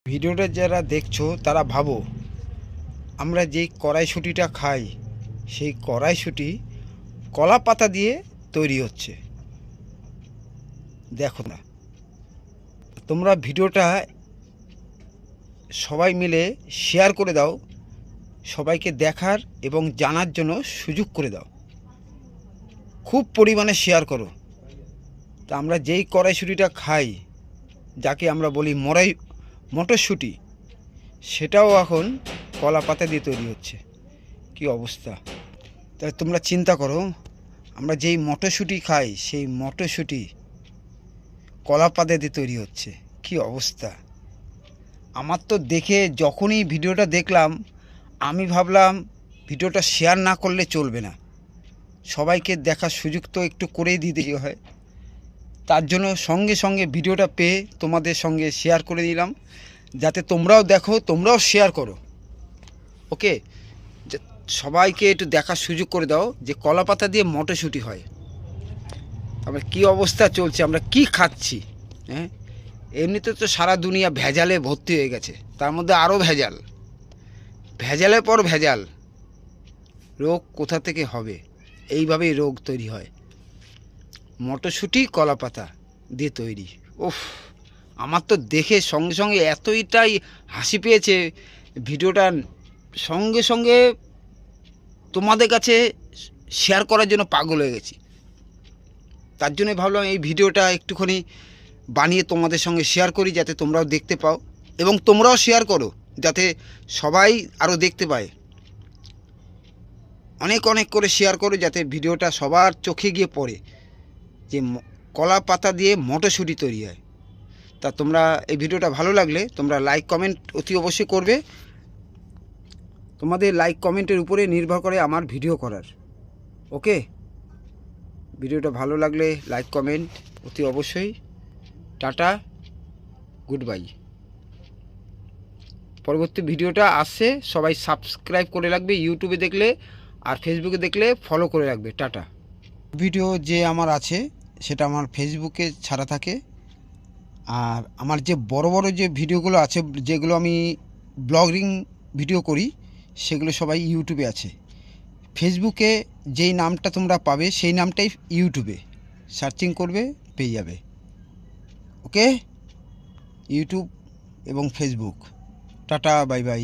ভিডিওটা যারা দেখছো তারা ভাবো আমরা যেই কড়াইশুঁটিটা খাই সেই কড়াইশুঁটি কলা পাতা দিয়ে তৈরি হচ্ছে। দেখো না, তোমরা ভিডিওটা সবাই মিলে শেয়ার করে দাও, সবাইকে দেখার এবং জানার জন্য সুযোগ করে দাও, খুব পরিমাণে শেয়ার করো। তা আমরা যেই কড়াইশুঁটিটা খাই, যাকে আমরা বলি মটরশুঁটি, সেটাও এখন কলা পাতা দিয়ে তৈরি হচ্ছে। কি অবস্থা! তাই তোমরা চিন্তা করো, আমরা যেই মটরশুঁটি খাই সেই মটরশুঁটি কলা পাতা দিয়ে তৈরি হচ্ছে। কি অবস্থা! আমার তো দেখে যখনই ভিডিওটা দেখলাম আমি ভাবলাম ভিডিওটা শেয়ার না করলে চলবে না, সবাইকে দেখার সুযোগ তো একটু করেই দিতে হয়। তার জন্য সঙ্গে সঙ্গে ভিডিওটা পেয়ে তোমাদের সঙ্গে শেয়ার করে দিলাম, যাতে তোমরাও দেখো, তোমরাও শেয়ার করো। ওকে, সবাইকে একটু দেখার সুযোগ করে দাও যে কলা পাতা দিয়ে মটরশুঁটি হয়। তারপরে কী অবস্থা চলছে, আমরা কি খাচ্ছি। হ্যাঁ, এমনিতে তো সারা দুনিয়া ভেজালে ভর্তি হয়ে গেছে, তার মধ্যে আরও ভেজাল, ভেজালের পর ভেজাল। রোগ কোথা থেকে হবে? এইভাবেই রোগ তৈরি হয়। মটরশুঁটি কলা পাতা দিয়ে তৈরি। উফ, আমার তো দেখে সঙ্গে সঙ্গে এতটাই হাসি পেয়েছে, ভিডিওটা সঙ্গে সঙ্গে তোমাদের কাছে শেয়ার করার জন্য পাগল হয়ে গেছি। তার জন্য ভাবলাম এই ভিডিওটা একটুখানি বানিয়ে তোমাদের সঙ্গে শেয়ার করি, যাতে তোমরাও দেখতে পাও এবং তোমরাও শেয়ার করো, যাতে সবাই আরও দেখতে পায়। অনেক অনেক করে শেয়ার করো, যাতে ভিডিওটা সবার চোখে গিয়ে পড়ে যে কলা পাতা দিয়ে মটরশুঁটি তৈরি হয়। তা তোমরা এই ভিডিওটা ভালো লাগলে তোমরা লাইক কমেন্ট অতি অবশ্যই করবে। তোমাদের লাইক কমেন্টের উপরে নির্ভর করে আমার ভিডিও করার। ওকে, ভিডিওটা ভালো লাগলে লাইক কমেন্ট অতি অবশ্যই। Tata, good bye. পরবর্তী ভিডিওটা আসছে, সবাই সাবস্ক্রাইব করে রাখবে, ইউটিউবে দেখলে আর ফেসবুকে দেখলে ফলো করে রাখবে। টাটা। ভিডিও যে আমার আছে সেটা আমার ফেসবুকে ছাড়া থাকে, আর আমার যে বড় বড় যে ভিডিওগুলো আছে, যেগুলো আমি ব্লগিং ভিডিও করি, সেগুলো সবাই ইউটিউবে আছে। ফেসবুকে যেই নামটা তোমরা পাবে সেই নামটাই ইউটিউবে সার্চিং করবে, পেয়ে যাবে। ওকে, ইউটিউব এবং ফেসবুক। Tata, bye bye.